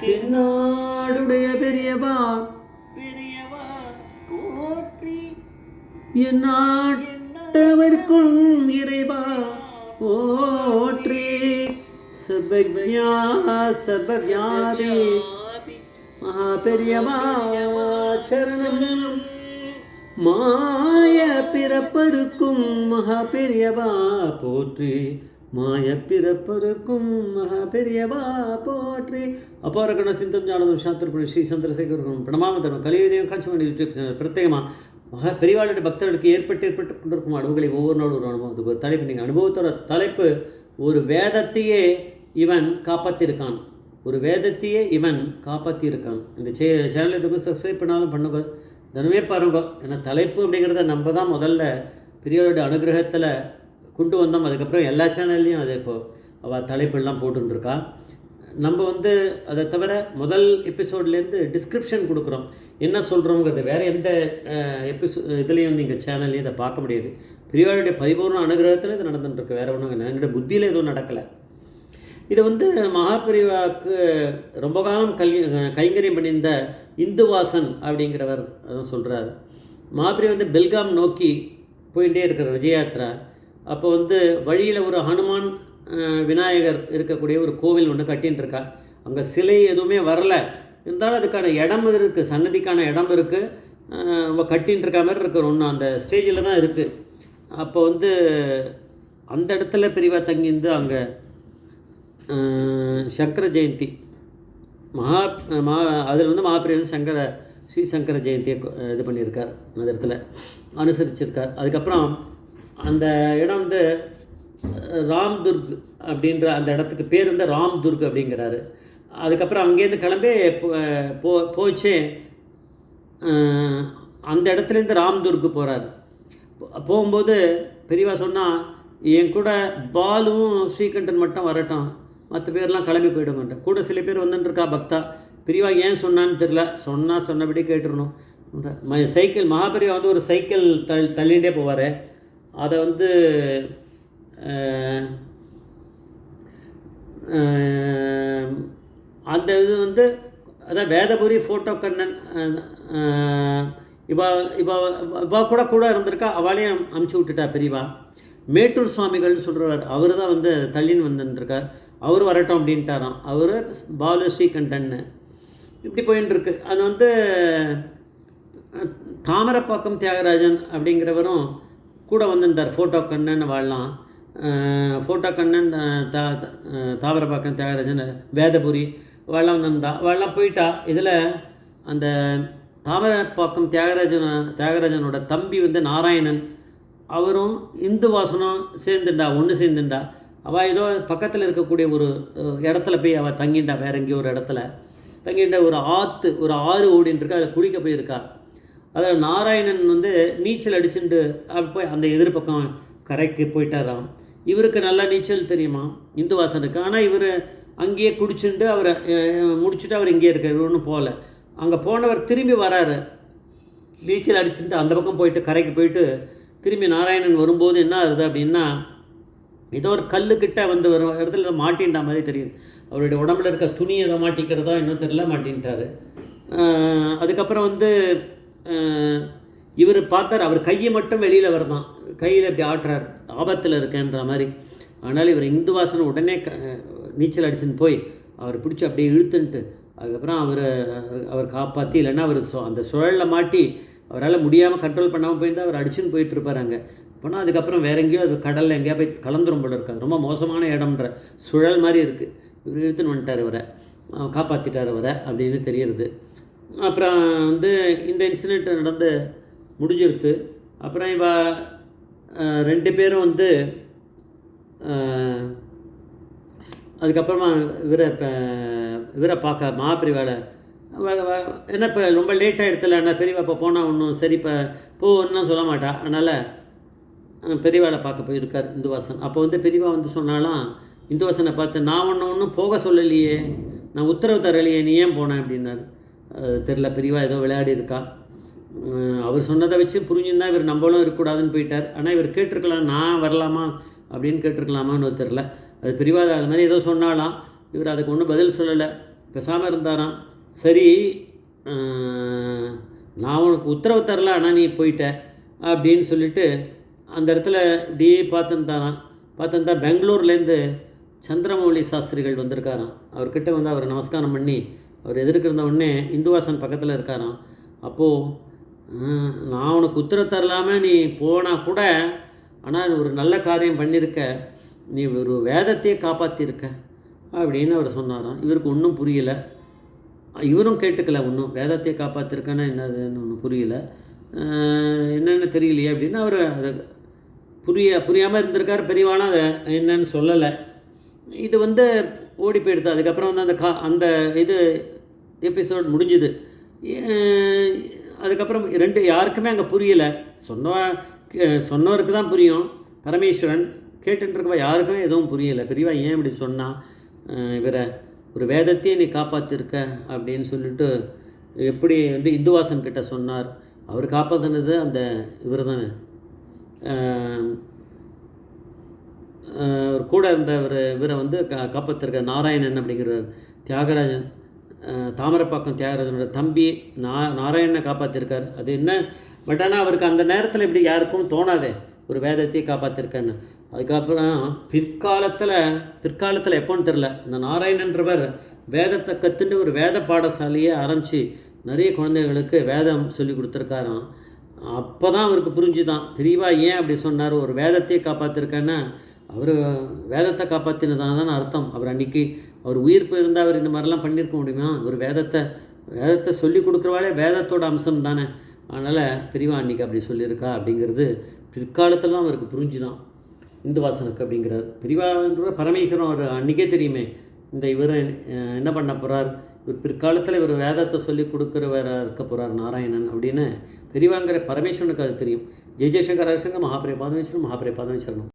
தென்னாடுடைய பெரியவா போற்றி என் நாட்டவர்க்கும் இறைவா போற்றி. சர்வஜா சர்வவியாபி மகா பெரியவா சரணம். மாய பிறப்பருக்கும் மகா பெரியவா போற்றி. மாய பிறப்பருக்கும் மகா பெரியவா போற்றி. அபார கண சிந்தம் ஞானதம் சாஸ்திரப்படி ஸ்ரீ சந்திரசேகரம் பிரணமாமதம் கலியுதயம் காட்சி யூடியூப் சேனல் பிரத்யேகமாக மகா பெரியவாளுடைய பக்தர்களுக்கு ஏற்பட்டு கொண்டிருக்கும் அனுபவங்களை ஒவ்வொரு நாளும் ஒரு அனுபவத்துக்கு ஒரு தலைப்பு. நீங்கள் அனுபவத்தோட தலைப்பு ஒரு வேதத்தையே இவன் காப்பாற்றிருக்கான். ஒரு வேதத்தையே இவன் காப்பாற்றியிருக்கான். இந்த சேனல் எதுக்கும் சப்ஸ்கிரைப் பண்ணாலும் பண்ணுங்க, தினமே பாருங்க. ஏன்னா தலைப்பு அப்படிங்கிறத நம்ம தான் முதல்ல பெரியவருடைய அனுகிரகத்தில் கொண்டு வந்தோம். அதுக்கப்புறம் எல்லா சேனல்லையும் அது இப்போது அவள் தலைப்பெல்லாம் போட்டுருக்கா. நம்ம அதை தவிர முதல் எபிசோட்லேருந்து டிஸ்கிரிப்ஷன் கொடுக்குறோம், என்ன சொல்கிறோங்கிறது. வேறு எந்த இதுலேயும் எங்கள் சேனல்லையும் இதை பார்க்க முடியாது. பெரியவருடைய பரிபூர்ண அனுகிரகத்தில் இது நடந்துட்டுருக்கு. வேறு ஒன்றும் என்னுடைய புத்தியில் எதுவும் நடக்கலை. இதை மகாபிரிவாவுக்கு ரொம்ப காலம் கைங்கரியம் பண்ணியிருந்த இந்துவாசன் அப்படிங்கிறவர் அதான் சொல்கிறார். மகாபிரிவா பெல்காம் நோக்கி போயிட்டே இருக்கிற விஜயாத்ரா. அப்போ வழியில் ஒரு ஹனுமான் விநாயகர் இருக்கக்கூடிய ஒரு கோவில் ஒன்று கட்டின்னு இருக்கா. அங்கே சிலை எதுவுமே வரல, இருந்தாலும் அதுக்கான இடம் இருக்குது, சன்னதிக்கான இடம் இருக்குது. நம்ம கட்டின்னு இருக்க மாதிரி இருக்கிற ஒன்று அந்த ஸ்டேஜில் தான் இருக்குது. அப்போ அந்த இடத்துல பெரியவா தங்கியிருந்து அங்கே சங்கர ஜெயந்தி அதில் மகாபிரிவா ஸ்ரீ சங்கர ஜெயந்தியை இது பண்ணியிருக்கார், அந்த இடத்துல அனுசரிச்சிருக்கார். அதுக்கப்புறம் அந்த இடம் ராம்துர்க் அப்படின்ற அந்த இடத்துக்கு பேர் ராம்துர்க் அப்படிங்கிறாரு. அதுக்கப்புறம் அங்கேருந்து கிளம்பி போச்சு அந்த இடத்துலேருந்து ராம்துர்க்கு போகிறார். போகும்போது பெரியவா சொன்னால், என் கூட பாலுவும் ஸ்ரீகண்டன் மட்டும் வரட்டும், மற்ற பேர்லாம் கிளம்பி போயிட மாட்டேன். கூட சில பேர் வந்துட்டுருக்கா பக்தா. பெரியவா ஏன் சொன்னான்னு தெரில, சொன்னபடி கேட்டுருணும். சைக்கிள் மகாபெரியவா ஒரு சைக்கிள் தள்ளிகிட்டே போவார். அதை அந்த இது அதான் வேதபுரி ஃபோட்டோ கண்ணன் இவா கூட இருந்திருக்கா. அவளையும் அமுச்சு விட்டுட்டா பெரியவா. மேட்டூர் சுவாமிகள்னு சொல்கிறவர், அவர் தான் தள்ளின்னு வந்துட்டுருக்கார். அவர் வரட்டும் அப்படின்ட்டாராம். அவர் பாலு ஸ்ரீகண்டன்னு இப்படி போயின்ட்டுருக்கு. அது தாமரப்பாக்கம் தியாகராஜன் அப்படிங்கிறவரும் கூட வந்துட்டார். ஃபோட்டோ கண்ணன் வாழலாம், ஃபோட்டோ கண்ணன் தாமரப்பாக்கம் தியாகராஜன் வேதபுரி வாழலாம் வாழலாம் போயிட்டா. இதில் அந்த தாமரப்பாக்கம் தியாகராஜனோட தம்பி நாராயணன், அவரும் இந்துவாசனும் ஒன்று சேர்ந்துண்டா. அவள் ஏதோ பக்கத்தில் இருக்கக்கூடிய ஒரு இடத்துல போய் அவள் தங்கிண்டா. வேற எங்கேயோ ஒரு இடத்துல தங்கிட்ட ஒரு ஆறு ஓடின்ட்டுருக்கு, அதில் குளிக்க போயிருக்கா. அதில் நாராயணன் நீச்சல் அடிச்சுட்டு போய் அந்த எதிர்பக்கம் கரைக்கு போயிட்டாராம். இவருக்கு நல்லா நீச்சல் தெரியுமா இந்துவாசனுக்கு. ஆனால் இவர் அங்கேயே குடிச்சுட்டு அவரை முடிச்சுட்டு அவர் இங்கேயே இருக்கார், இவர் ஒன்றும் போகல. அங்கே போனவர் திரும்பி வராரு, நீச்சல் அடிச்சுட்டு அந்த பக்கம் போயிட்டு கரைக்கு போயிட்டு திரும்பி நாராயணன் வரும்போது என்ன ஆகுது அப்படின்னா, ஏதோ ஒரு கல்லுக்கிட்ட வரும் இடத்துல மாட்டின்டா மாதிரி தெரியுது. அவருடைய உடம்புல இருக்க துணியை எதை மாட்டிக்கிறதா இன்னும் தெரியல, மாட்டின்ட்டார். அதுக்கப்புறம் இவர் பார்த்தார், அவர் கையை மட்டும் வெளியில் வருதான், கையில் இப்படி ஆட்டுறார், ஆபத்தில் இருக்கேன்ற மாதிரி. அதனால் இவர் இந்துவாசனை உடனே நீச்சல் அடிச்சுன்னு போய் அவர் பிடிச்சி அப்படியே இழுத்துன்ட்டு அதுக்கப்புறம் அவர் காப்பாற்றி, இல்லைன்னா அவர் அந்த சுழலில் மாட்டி அவரால் முடியாமல் கண்ட்ரோல் பண்ணாமல் போயிருந்தால் அவர் அடிச்சுன்னு போயிட்டுருப்பார். அங்கே போனால் அதுக்கப்புறம் வேற எங்கேயோ அது கடலில் எங்கேயா போய் கலந்துரும் போல இருக்காது. ரொம்ப மோசமான இடம்ன்ற சுழல் மாதிரி இருக்குது. இவர் இழுத்துன்னு வந்துட்டார், அவரை காப்பாற்றிட்டார் அவரை அப்படின்னு தெரியுது. அப்புறம் இந்த இன்சிடெண்ட் நடந்து முடிஞ்சிருத்து. அப்புறம் ரெண்டு பேரும் அதுக்கப்புறமா இவரை பார்க்க மகாபிரிவாவில் என்ன இப்போ ரொம்ப லேட் ஆகிடுத்துல, என்ன பெரியவா இப்போ போனால் ஒன்றும் சரி இப்போ போன்னு சொல்ல மாட்டா. அதனால் பெரியவாளை பார்க்க போயிருக்கார் இந்துவாசன். அப்போ பெரியவா சொன்னாலாம் இந்துவாசனை பார்த்து, நான் ஒன்றும் போக சொல்லலையே, நான் உத்தரவு தரலையே, நீ ஏன் போனேன் அப்படின்னாரு. தெரில, பெரியவா ஏதோ விளையாடி இருக்கா. அவர் சொன்னதை வச்சு புரிஞ்சுருந்தா இவர் நம்மளும் இருக்கக்கூடாதுன்னு போயிட்டார். ஆனால் இவர் கேட்டிருக்கலாம், நான் வரலாமா அப்படின்னு கேட்டிருக்கலாமான்னு தெரில. அது பெரியவா அது மாதிரி ஏதோ சொன்னாலாம், இவர் அதுக்கு ஒன்றும் பதில் சொல்லலை. பேசாமல் இருந்தாராம். சரி, நான் உனக்கு உத்தரவு தரல, ஆனால் நீ போயிட்ட அப்படின்னு சொல்லிட்டு அந்த இடத்துல இப்படியே பார்த்துருந்தா பெங்களூர்லேருந்து சந்திரமௌலி சாஸ்திரிகள் வந்திருக்காராம். அவர்கிட்ட வந்து அவர் நமஸ்காரம் பண்ணி அவர் எதிர்க்க இருந்த உடனே இந்துவாசன் பக்கத்தில் இருக்காராம். அப்போது நான் உனக்கு உத்தரவு தரலாமல் நீ போனால் கூட, ஆனால் ஒரு நல்ல காரியம் பண்ணியிருக்க, நீ ஒரு வேதத்தையே காப்பாற்றிருக்க அப்படின்னு அவர் சொன்னாராம். இவருக்கு ஒன்றும் புரியலை, இவரும் கேட்டுக்கல, ஒன்றும் வேதத்தையே காப்பாற்றிருக்கேன்னா என்னதுன்னு ஒன்றும் புரியலை, என்னென்னு தெரியலையே அப்படின்னு அவர் அதை புரியாமல் இருந்திருக்கார். பெரியவானா அதை என்னன்னு சொல்லலை. இது வந்து ஓடி போயிடுது. அதுக்கப்புறம் வந்து அந்த இது எபிசோட் முடிஞ்சுது. அதுக்கப்புறம் யாருக்குமே அங்கே புரியலை. சொன்னவருக்கு தான் புரியும், பரமேஸ்வரன். கேட்டுருக்கவா யாருக்குமே எதுவும் புரியலை. பெரியவா ஏன் இப்படி சொன்னால், இவரை ஒரு வேதத்தையே நீ காப்பாற்றிருக்க அப்படின்னு சொல்லிட்டு எப்படி வந்து இந்துவாசன் கிட்ட சொன்னார். அவர் காப்பாற்றினது அந்த இவர் தானே, கூட இருந்த இவரை வந்து காப்பாற்றிருக்க நாராயணன் அப்படிங்கிறவர், தியாகராஜன், தாமரைப்பாக்கம் தியாகராஜனோட தம்பி நாராயணனை காப்பாற்றிருக்கார். அது என்ன, பட் ஆனால் அவருக்கு அந்த நேரத்தில் இப்படி யாருக்கும் தோணாதே ஒரு வேதத்தையே காப்பாற்றிருக்கேன்னு. அதுக்கப்புறம் பிற்காலத்தில் எப்போன்னு தெரில, இந்த நாராயணன்றவர் வேதத்தை கற்றுண்டு ஒரு வேத பாடசாலையே ஆரம்பித்து நிறைய குழந்தைகளுக்கு வேதம் சொல்லி கொடுத்துருக்காராம். அப்போ தான் அவருக்கு புரிஞ்சுதான் பெரியவா ஏன் அப்படி சொன்னார். ஒரு வேதத்தையே காப்பாற்றிருக்கேன்னா அவர் வேதத்தை காப்பாற்றினதான தான் அர்த்தம். அவர் அன்றைக்கி அவர் உயிர் போயிருந்தால் அவர் இந்த மாதிரிலாம் பண்ணியிருக்க முடியுமா? ஒரு வேதத்தை சொல்லி கொடுக்குறவாளே வேதத்தோட அம்சம் தானே. அதனால் பெரியவா அன்றைக்கி அப்படி சொல்லியிருக்கா அப்படிங்கிறது பிற்காலத்தில் தான் அவருக்கு புரிஞ்சுதான் இந்துவாசனுக்கு அப்படிங்கிறார். பெரியவான்ற பரமேஸ்வரன் அவர் அன்றைக்கே தெரியுமே, இந்த இவர் என்ன பண்ண போகிறார், இவர் பிற்காலத்தில் இவர் வேதத்தை சொல்லி கொடுக்குறவராக இருக்க போகிறார் நாராயணன் அப்படின்னு பெரியவாங்கிற பரமேஸ்வரனுக்கு அது தெரியும். ஜெய் ஜெய்சங்கர் ஹரிசங்கர் மகாபிரிய பாதமேஸ்வரன் மகாபிரிய பாதமேஸ்வரனும்.